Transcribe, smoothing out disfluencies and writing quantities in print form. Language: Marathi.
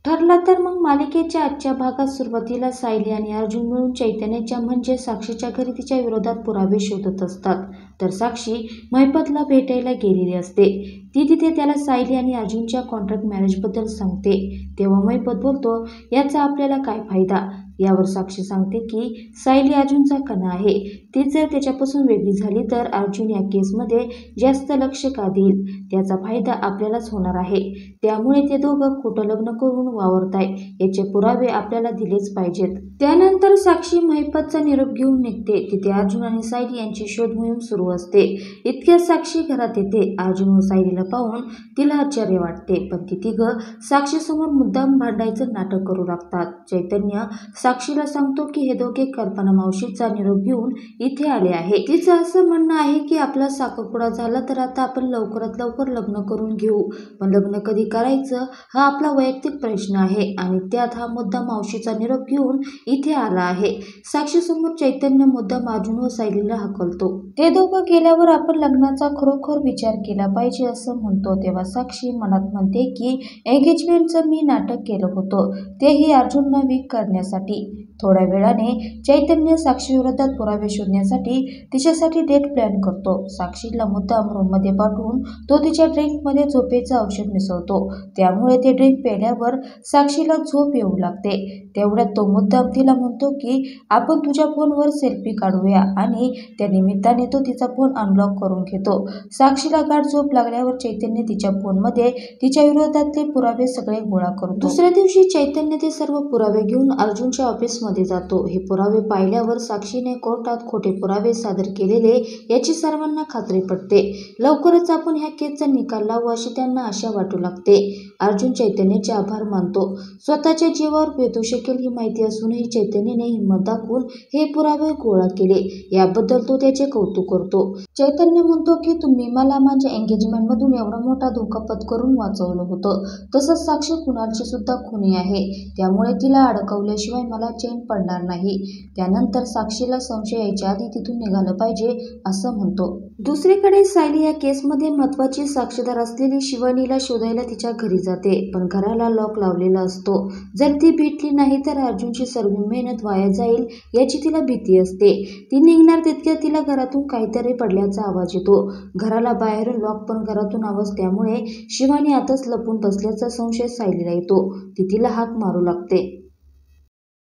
ठरलं तर मग मालिकेच्या आजच्या भागात सुरुवातीला सायली आणि अर्जुन मिळून चैतन्याच्या म्हणजे साक्षीच्या घरी तिच्या विरोधात पुरावे शोधत असतात. तर साक्षी महिपतला भेटायला गेलेली असते. ती तिथे त्याला सायली आणि अर्जुनच्या कॉन्ट्रॅक्ट मॅरेजबद्दल सांगते. तेव्हा महिपत बोलतो, याचा आपल्याला काय फायदा? यावर साक्षी सांगते की सायली अर्जुनचा कणा आहे. ती जर त्याच्यापासून वेगळी झाली तर अर्जुन या केसमध्ये जास्त लक्ष का देईल? त्याचा फायदा आपल्यालाच होणार आहे. त्यामुळे ते दोघं खोटं लग्न करून वावरताय याचे पुरावे आपल्याला दिलेच पाहिजेत. त्यानंतर साक्षी महिपतचा निरोप घेऊन निघते. तिथे अर्जुन आणि सायली यांची शोध मोहीम सुरू असते. इतक्यात साक्षी घरात येते. अर्जुन व सायलीला पाहून तिला आश्चर्य वाटते, पण ती तिघं साक्षीसमोर मुद्दाम भांडायचं नाटक करू लागतात. चैतन्य साक्षीला सांगतो की हे दोघे कल्पना मावशीचा निरोप घेऊन इथे आले आहे. तिचं असं म्हणणं आहे की आपला साखरपुडा झाला तर आता आपण लवकरात लवकर लग्न करून घेऊ, पण लग्न कधी करायचं हा आपला वैयक्तिक प्रश्न आहे आणि त्यात हा मुद्दा मावशीचा निरोप घेऊन इथे आला आहे. साक्षीसमोर चैतन्य मुद्दाम अर्जुन व सायलीला हकलतो. ते दोघं गेल्यावर आपण लग्नाचा खरोखर विचार केला पाहिजे असं म्हणतो. तेव्हा साक्षी मनात म्हणते की एंगेजमेंटचं मी नाटक केलं होतं, तेही अर्जुनला वीक करण्यासाठी. थोड्या वेळाने चैतन्य साक्षी विरोधात पुरावे शोधण्यासाठी तिच्यासाठी डेट प्लॅन करतो. साक्षीला मुद्दाम रूममध्ये पाठवून तो तिच्या ड्रिंकमध्ये झोपेचं औषध मिसळतो. त्यामुळे ते ड्रिंक प्यायल्यावर साक्षीला झोप येऊ लागते. तेवढ्यात तो मुद्दाम तिला म्हणतो की आपण तुझ्या फोनवर सेल्फी काढूया आणि त्या निमित्ताने तो तिचा फोन अनलॉक करून घेतो. साक्षीला गाढ झोप लागल्यावर चैतन्य तिच्या फोनमध्ये तिच्या विरोधातले पुरावे सगळे गोळा करतो. दुसऱ्या दिवशी चैतन्य ते सर्व पुरावे घेऊन अर्जुनच्या ऑफिसमध्ये जातो. हे पुरावे पाहिल्यावर साक्षीने कोर्टात खोटे पुरावे सादर केलेले याची सर्वांना खात्री पटते. लवकरच आपण ह्या केसचा निकाल लावू अशी त्यांना आशा वाटू लागते. अर्जुन चैतन्याचे आभार मानतो. स्वतःच्या जीवावर बेतू शकेल ही माहिती असूनही चैतन्याने हिंमत दाखवून हे पुरावे गोळा केले याबद्दल तो त्याचे कौतुक करतो. चैतन्य म्हणतो की तुम्ही मला माझ्या एंगेजमेंटमधून एवढा मोठा धोका पत्करून वाचवलं होतं. तसंच साक्षी कुणालची सुद्धा खुनी आहे, त्यामुळे तिला अडकवल्याशिवाय मला चैन पडणार नाही. त्यानंतर साक्षीला संशय यायच्या आधी तिथून निघालं पाहिजे असं म्हणतो. दुसरीकडे सायली या केसमध्ये महत्त्वाची साक्षीदार असलेली शिवानीला शोधायला तिच्या घरी जाते, पण घराला लॉक लावलेला असतो. जर ती भेटली नाही तर अर्जुनची सर्व मेहनत वाया जाईल याची तिला भीती असते. ती निघणार तितक्यात तिला घरातून काहीतरी पडल्याचा आवाज येतो. घराला बाहेरून लॉक पण घरातून आवाज, त्यामुळे शिवानी आताच लपून बसल्याचा संशय सायलीला येतो. ती तिला हाक मारू लागते.